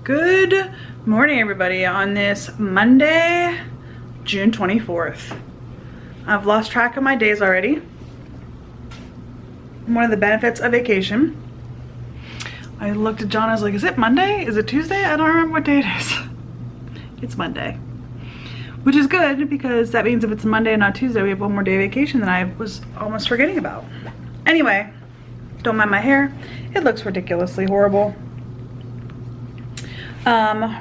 Good morning, everybody, on this Monday, June 24th. I've lost track of my days already. One of the benefits of vacation. I looked at John, I was like, is it Monday? Is it Tuesday? I don't remember what day it is. It's Monday. Which is good because that means if it's Monday and not Tuesday, we have one more day of vacation than I was almost forgetting about. Anyway, don't mind my hair. It looks ridiculously horrible.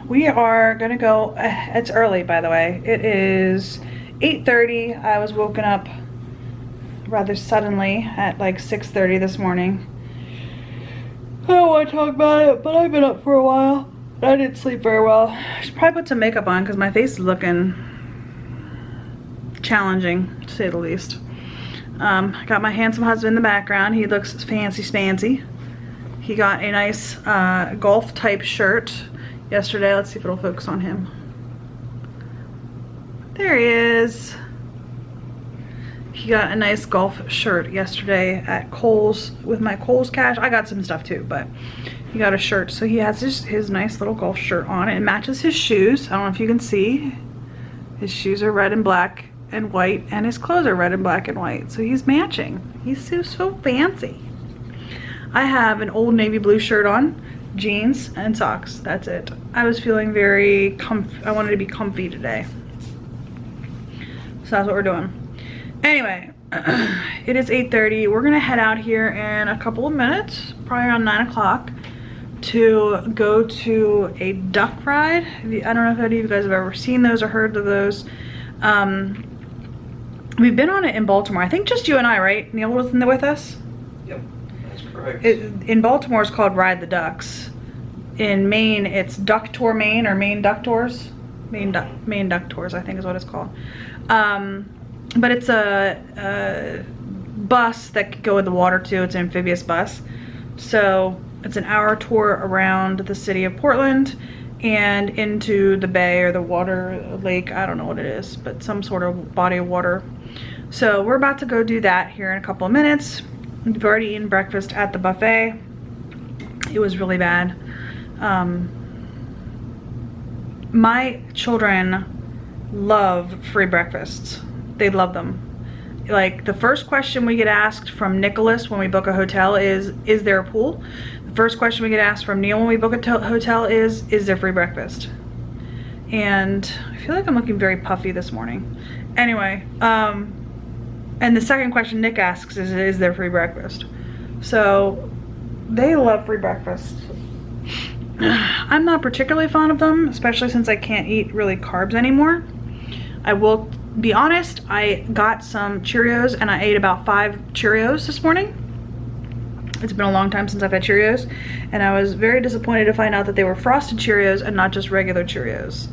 We are gonna go, it's early by the way. It is 8:30. I was woken up rather suddenly at like 6:30 this morning. I don't want to talk about it, but I've been up for a while. I didn't sleep very well. I should probably put some makeup on because my face is looking challenging, to say the least. I got my handsome husband in the background. He looks fancy. He got a nice golf type shirt yesterday. Let's see if it'll focus on him. There he is. He got a nice golf shirt yesterday at Kohl's with my Kohl's cash. I got some stuff too, but he got a shirt. So he has his nice little golf shirt on. It matches his shoes. I don't know if you can see. His shoes are red and black and white, and his clothes are red and black and white. So he's matching. He's so fancy. I have an old navy blue shirt on, jeans, and socks. That's it. I was feeling very comfy. I wanted to be comfy today. So that's what we're doing. Anyway, it is 8:30. We're gonna head out here in a couple of minutes, probably around 9 o'clock, to go to a duck ride. I don't know if any of you guys have ever seen those or heard of those. We've been on it in Baltimore. I think just you and I, right? Neil was in there with us? Yep, that's correct. In Baltimore, it's called Ride the Ducks. In Maine, it's Duck Tour Maine or Maine Duck Tours. Maine Duck Tours, I think is what it's called. But it's a bus that could go in the water too. It's an amphibious bus. So it's an hour tour around the city of Portland and into the bay or the water lake. I don't know what it is, but some sort of body of water. So we're about to go do that here in a couple of minutes. We've already eaten breakfast at the buffet. It was really bad. My children love free breakfasts. They love them. Like, the first question we get asked from Nicholas when we book a hotel is there a pool? The first question we get asked from Neil when we book a hotel is there free breakfast? And I feel like I'm looking very puffy this morning. Anyway, and the second question Nick asks is there free breakfast? So they love free breakfast. I'm not particularly fond of them, especially since I can't eat really carbs anymore. I will be honest, I got some Cheerios and I ate about 5 Cheerios this morning. It's been a long time since I've had Cheerios, and I was very disappointed to find out that they were frosted Cheerios and not just regular Cheerios.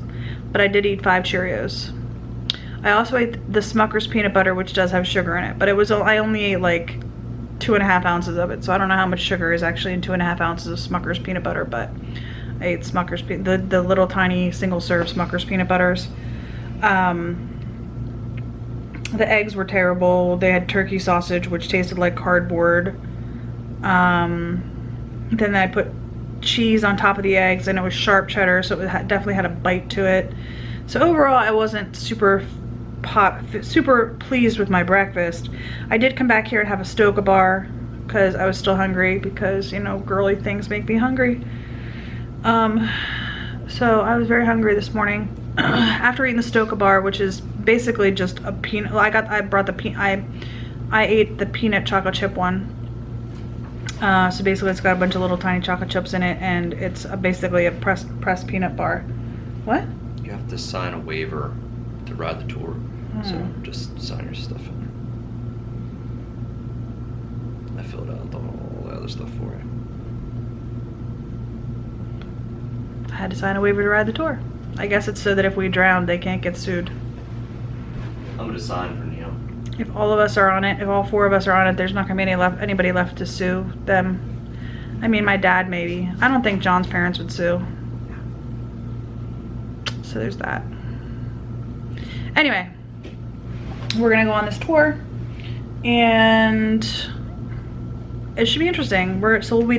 But I did eat 5 Cheerios. I also ate the Smucker's peanut butter, which does have sugar in it, but I only ate like 2.5 ounces of it, so I don't know how much sugar is actually in 2.5 ounces of Smucker's peanut butter, but I ate Smucker's the little tiny single serve Smucker's peanut butters. The eggs were terrible. They had turkey sausage, which tasted like cardboard. Then I put cheese on top of the eggs, and it was sharp cheddar, so it definitely had a bite to it. So overall, I wasn't super pleased with my breakfast. I did come back here and have a Stoka bar because I was still hungry, because, you know, girly things make me hungry. So I was very hungry this morning. After eating the Stoka bar, which is basically just a peanut, I ate the peanut chocolate chip one. So basically it's got a bunch of little tiny chocolate chips in it, and it's basically a pressed peanut bar. What? You have to sign a waiver to ride the tour. So just sign your stuff in there. I filled out all the other stuff for you. I had to sign a waiver to ride the tour. I guess it's so that if we drown, they can't get sued. I'm gonna sign for Neil. If all of us are on it, if all 4 of us are on it, there's not gonna be anybody left to sue them. I mean, my dad maybe. I don't think John's parents would sue. So there's that. Anyway, we're gonna go on this tour, and it should be interesting. We'll be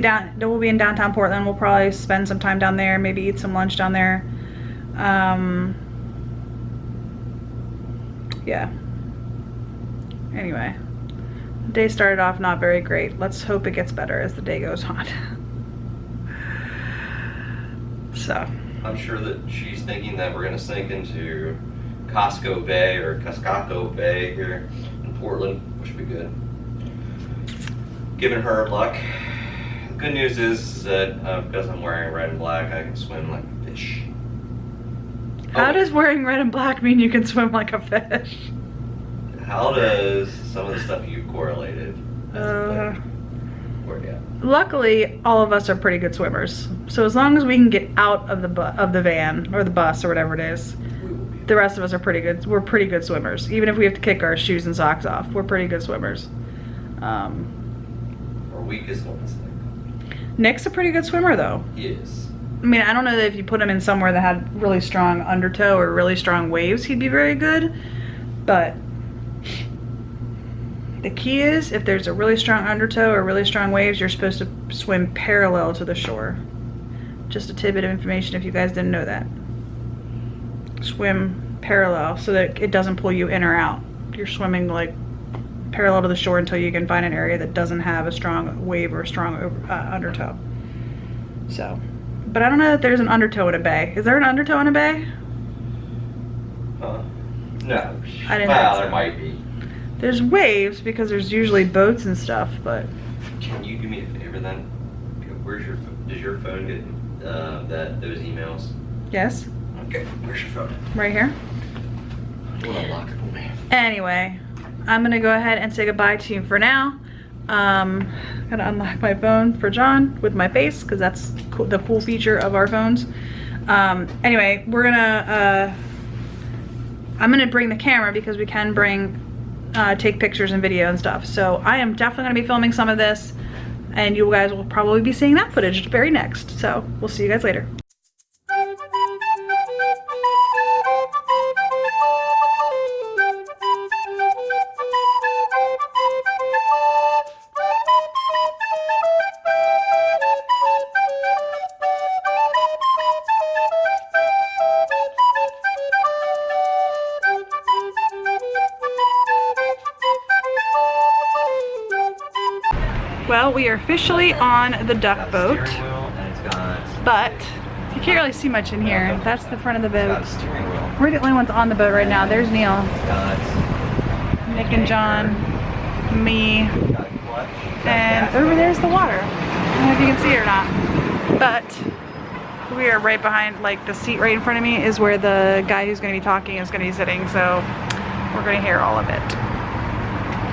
in downtown Portland. We'll probably spend some time down there, maybe eat some lunch down there. Yeah. Anyway, the day started off not very great. Let's hope it gets better as the day goes on. So. I'm sure that she's thinking that we're gonna sink into Costco Bay or Cascaco Bay here in Portland, which would be good. Giving her luck. The good news is that because I'm wearing red and black, I can swim like a fish. How does wearing red and black mean you can swim like a fish? How does some of the stuff you've correlated? Yeah. Luckily, all of us are pretty good swimmers. So as long as we can get out of the van or the bus or whatever it is, the rest of us are pretty good. We're pretty good swimmers. Even if we have to kick our shoes and socks off, we're pretty good swimmers. Our weakest one is Nick's a pretty good swimmer, though. He is. I mean, I don't know that if you put him in somewhere that had really strong undertow or really strong waves, he'd be very good. But the key is, if there's a really strong undertow or really strong waves, you're supposed to swim parallel to the shore. Just a tidbit of information if you guys didn't know that. Swim parallel so that it doesn't pull you in or out. You're swimming like parallel to the shore until you can find an area that doesn't have a strong wave or a strong undertow. So, but I don't know that there's an undertow in a bay. Is there an undertow in a bay? No. I didn't Well, think so. there might be. There's waves because there's usually boats and stuff, but Can you do me a favor then? Does your phone get those emails? yes, Okay, where's your phone? right here. I want to lock it for me. Anyway, I'm gonna go ahead and say goodbye to you for now. Gotta unlock my phone for John with my face because that's the cool feature of our phones. Anyway, we're gonna I'm gonna bring the camera because we can take pictures and video and stuff. So I am definitely gonna be filming some of this, and you guys will probably be seeing that footage very next. So we'll see you guys later. Well, we are officially on the duck boat, but you can't really see much in here. That's the front of the boat. We're the only ones on the boat right now. There's Neil, Nick and John, me, and over there's the water. I don't know if you can see it or not, but we are right behind, like the seat right in front of me is where the guy who's going to be talking is going to be sitting, so we're going to hear all of it.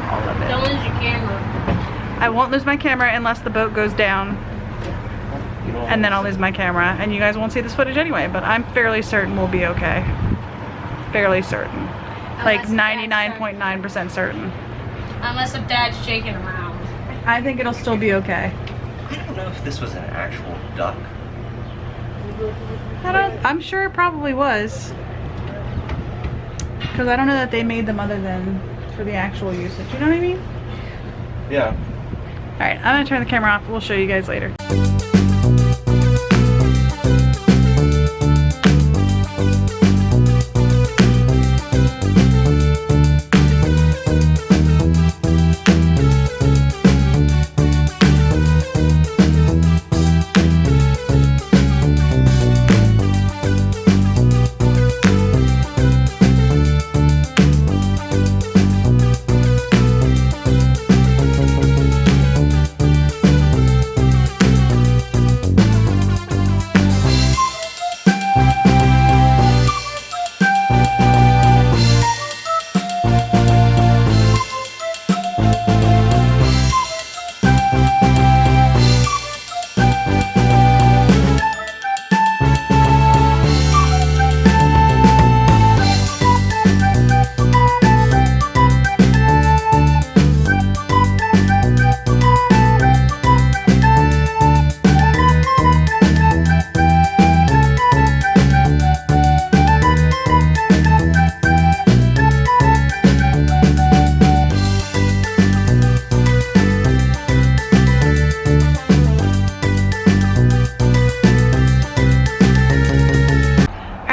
All of it. Don't lose your camera. I won't lose my camera unless the boat goes down, and then I'll lose my camera, and you guys won't see this footage anyway, but I'm fairly certain we'll be okay. Fairly certain. Like 99.9% certain. Unless if Dad's shaking around. I think it'll still be okay. I don't know if this was an actual duck. I'm sure it probably was. Because I don't know that they made them other than for the actual usage. You know what I mean? Yeah. Alright, I'm going to turn the camera off. We'll show you guys later.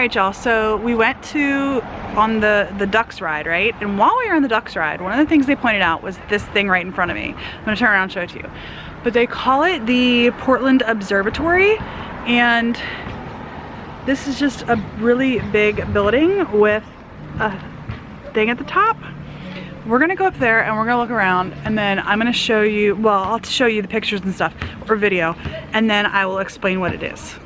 right, y'all, so we went on the ducks ride, right? And while we were on the ducks ride, one of the things they pointed out was this thing right in front of me. I'm gonna turn around and show it to you. But they call it the Portland Observatory, and this is just a really big building with a thing at the top. We're gonna go up there and we're gonna look around, and then I'm gonna show you, well, I'll show you the pictures and stuff, or video, and then I will explain what it is.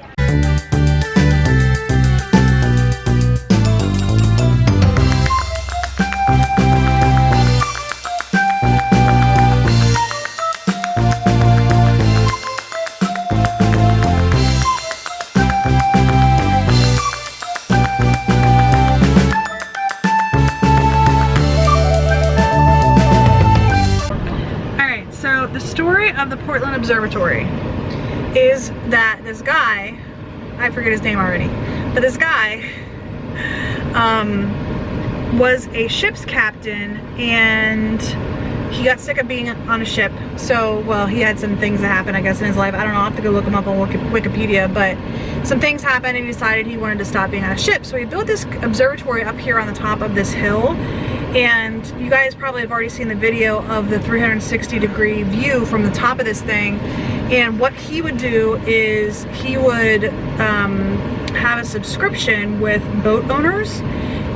The story of the Portland Observatory is that this guy, I forget his name already, but this guy was a ship's captain, and he got sick of being on a ship. So, well, he had some things that happened, I guess, in his life. I don't know, I'll have to go look him up on Wikipedia, but some things happened and he decided he wanted to stop being on a ship. So he built this observatory up here on the top of this hill. And you guys probably have already seen the video of the 360-degree view from the top of this thing. And what he would do is he would have a subscription with boat owners,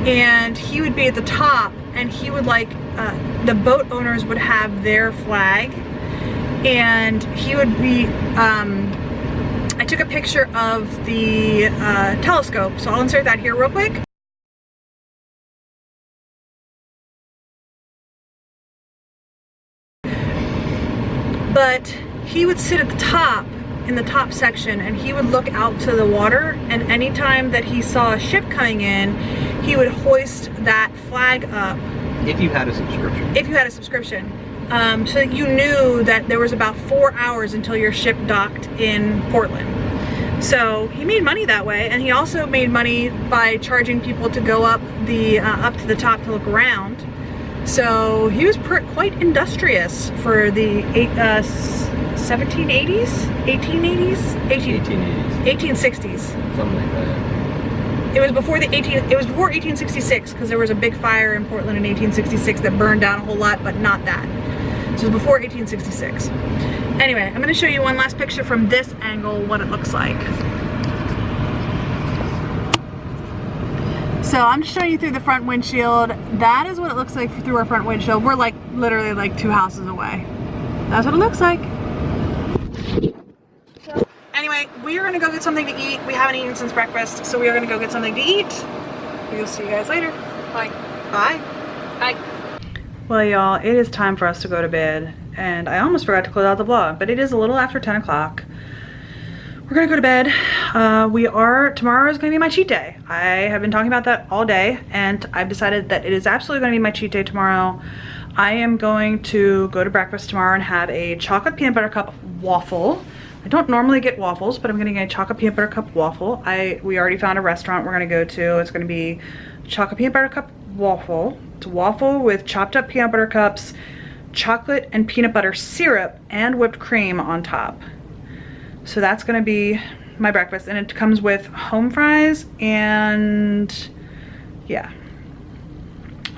and he would be at the top, and he would the boat owners would have their flag, and he would be, I took a picture of the telescope, so I'll insert that here real quick. But he would sit at the top, in the top section, and he would look out to the water, and anytime that he saw a ship coming in, he would hoist that flag up. If you had a subscription. If you had a subscription. So that you knew that there was about 4 hours until your ship docked in Portland. So he made money that way, and he also made money by charging people to go up to the top to look around. So he was quite industrious for the 1780s, 1880s, 1860s. Something like that. It was before 1866, because there was a big fire in Portland in 1866 that burned down a whole lot, but not that. So it was before 1866. Anyway, I'm going to show you one last picture from this angle, what it looks like. So I'm just showing you through the front windshield. That is what it looks like through our front windshield. We're literally like 2 houses away. That's what it looks like. So anyway, we are gonna go get something to eat. We haven't eaten since breakfast, so we are gonna go get something to eat. We'll see you guys later. Bye. Bye. Bye. Well, y'all, it is time for us to go to bed, and I almost forgot to close out the vlog, but it is a little after 10 o'clock. We're gonna go to bed. Tomorrow is gonna be my cheat day. I have been talking about that all day, and I've decided that it is absolutely gonna be my cheat day tomorrow. I am going to go to breakfast tomorrow and have a chocolate peanut butter cup waffle. I don't normally get waffles, but I'm gonna get a chocolate peanut butter cup waffle. We already found a restaurant we're gonna go to. It's gonna be chocolate peanut butter cup waffle. It's a waffle with chopped up peanut butter cups, chocolate and peanut butter syrup, and whipped cream on top. So that's gonna be my breakfast, and it comes with home fries, and yeah,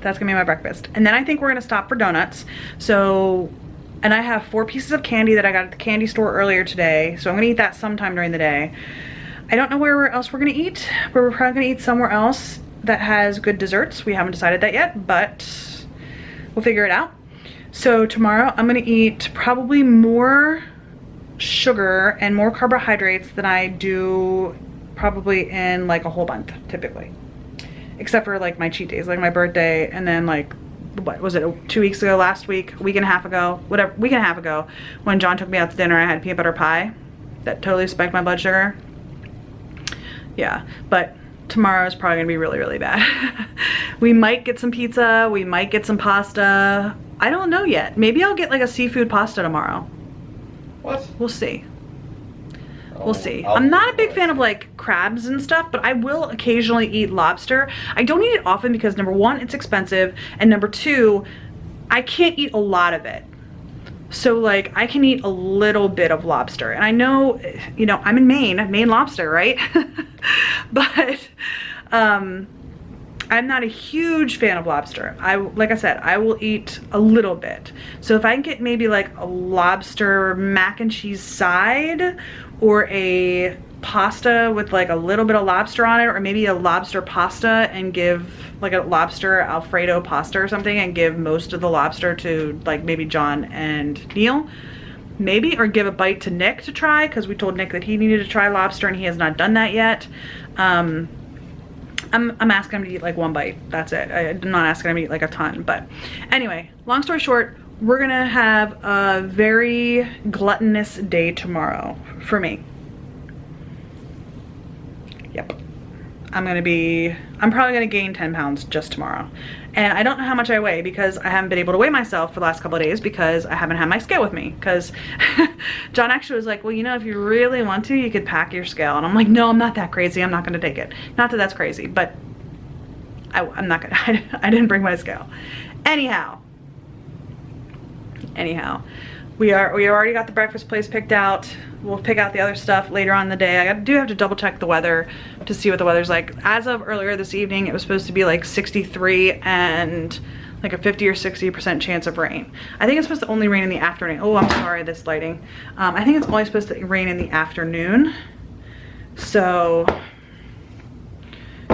that's gonna be my breakfast. And then I think we're gonna stop for donuts. So, and I have 4 pieces of candy that I got at the candy store earlier today, so I'm gonna eat that sometime during the day. I don't know where else we're gonna eat, but we're probably gonna eat somewhere else that has good desserts. We haven't decided that yet, but we'll figure it out. So tomorrow I'm gonna eat probably more sugar and more carbohydrates than I do probably in like a whole month typically, except for like my cheat days, like my birthday, and then like, what was it, 2 weeks ago, last week, a week and a half ago, whatever, week and a half ago, when John took me out to dinner, I had peanut butter pie that totally spiked my blood sugar. Yeah, but tomorrow is probably gonna be really, really bad. We might get some pizza, we might get some pasta, I don't know yet. Maybe I'll get like a seafood pasta tomorrow. What? We'll see. We'll see. I'm not a big fan of like crabs and stuff, but I will occasionally eat lobster. I don't eat it often because number 1, it's expensive, and number 2, I can't eat a lot of it. So like I can eat a little bit of lobster, and I know, you know, I'm in Maine lobster, right? But I'm not a huge fan of lobster. Like I said, I will eat a little bit. So if I can get maybe like a lobster mac and cheese side, or a pasta with like a little bit of lobster on it, or maybe a lobster pasta and give like a lobster Alfredo pasta or something and give most of the lobster to like maybe John and Neil, maybe, or give a bite to Nick to try, because we told Nick that he needed to try lobster and he has not done that yet. I'm asking him to eat like one bite. That's it. I'm not asking him to eat like a ton. But anyway, long story short, we're gonna have a very gluttonous day tomorrow for me. Yep. I'm probably gonna gain 10 pounds just tomorrow. And I don't know how much I weigh because I haven't been able to weigh myself for the last couple of days because I haven't had my scale with me. Because John actually was like, well, you know, if you really want to, you could pack your scale. And I'm like, no, I'm not that crazy. I'm not gonna take it. Not that that's crazy, but I'm not gonna, I didn't bring my scale. Anyhow, we already got the breakfast place picked out. We'll pick out the other stuff later on in the day. I do have to double check the weather to see what the weather's like. As of earlier this evening, it was supposed to be like 63 and like a 50 or 60% chance of rain. I think it's supposed to only rain in the afternoon. Oh, I'm sorry, this lighting. I think it's only supposed to rain in the afternoon. So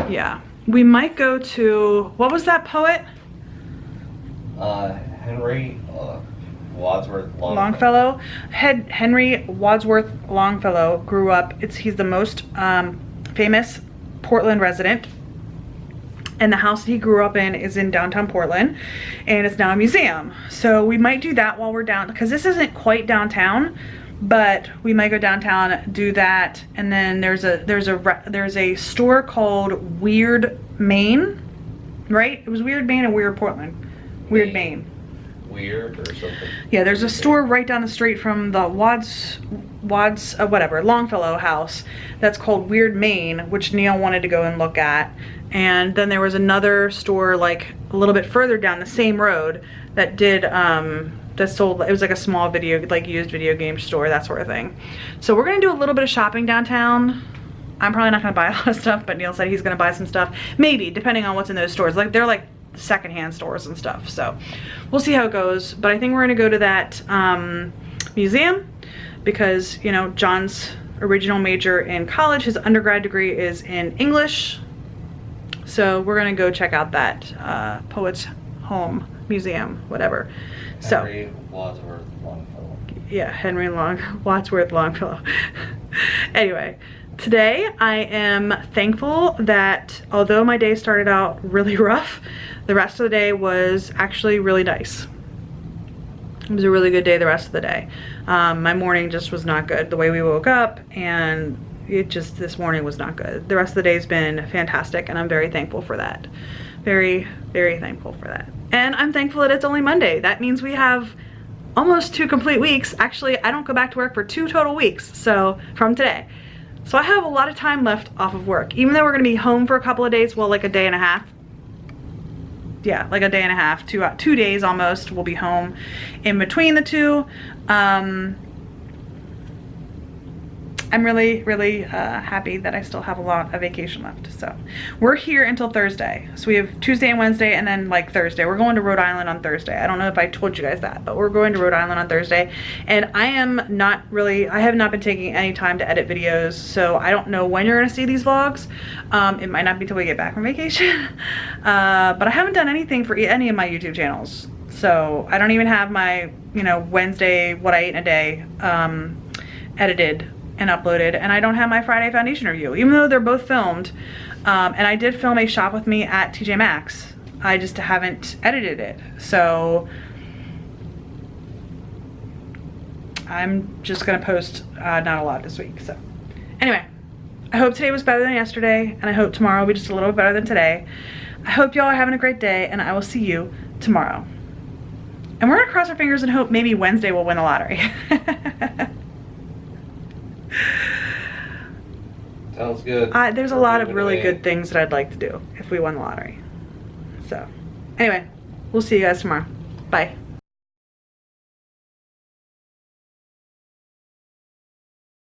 yeah, we might go to, what was that poet? Henry Wadsworth Longfellow. Henry Wadsworth Longfellow grew up, he's the most famous Portland resident, and the house that he grew up in is in downtown Portland, and it's now a museum. So we might do that while we're down, because this isn't quite downtown, but we might go downtown, do that, and then there's a store called Weird Maine, right? It was Weird Maine and Weird Portland. Weird Maine. Weird or something. Yeah, there's a store right down the street from the Longfellow house that's called Weird Maine, which Neil wanted to go and look at. And then there was another store like a little bit further down the same road that did that sold, it was like a small used video game store, that sort of thing. So we're gonna do a little bit of shopping downtown. I'm probably not gonna buy a lot of stuff, but Neil said he's gonna buy some stuff, maybe, depending on what's in those stores. Like, they're like secondhand stores and stuff, so we'll see how it goes. But I think we're gonna go to that museum because, you know, John's original major in college, his undergrad degree is in English, so we're gonna go check out that Poets Home Museum, whatever. Henry Wadsworth Longfellow. Yeah, Wadsworth Longfellow. Anyway, today I am thankful that although my day started out really rough, the rest of the day was actually really nice. It was a really good day the rest of the day. My morning just was not good. The way we woke up, and this morning was not good. The rest of the day's been fantastic, and I'm very thankful for that. Very, very thankful for that. And I'm thankful that it's only Monday. That means we have almost 2 complete weeks. Actually, I don't go back to work for 2 total weeks, so from today. So I have a lot of time left off of work, even though we're gonna be home for a couple of days, well, like a day and a half. Yeah, like a day and a half, 2 days almost, we'll be home. In between the two, I'm really, really happy that I still have a lot of vacation left. So we're here until Thursday. So we have Tuesday and Wednesday, and then like Thursday. We're going to Rhode Island on Thursday. I don't know if I told you guys that, but we're going to Rhode Island on Thursday. And I have not been taking any time to edit videos, so I don't know when you're gonna see these vlogs. It might not be till we get back from vacation. But I haven't done anything for any of my YouTube channels. So I don't even have my, you know, Wednesday, what I ate in a day, edited and uploaded, and I don't have my Friday foundation review, even though they're both filmed. And I did film a shop with me at TJ Maxx. I just haven't edited it. So I'm just gonna post not a lot this week. So anyway, I hope today was better than yesterday, and I hope tomorrow will be just a little bit better than today. I hope y'all are having a great day, and I will see you tomorrow. And we're gonna cross our fingers and hope maybe Wednesday will win the lottery. Sounds good. There's a lot of really good things that I'd like to do if we won the lottery. So anyway, we'll see you guys tomorrow. Bye.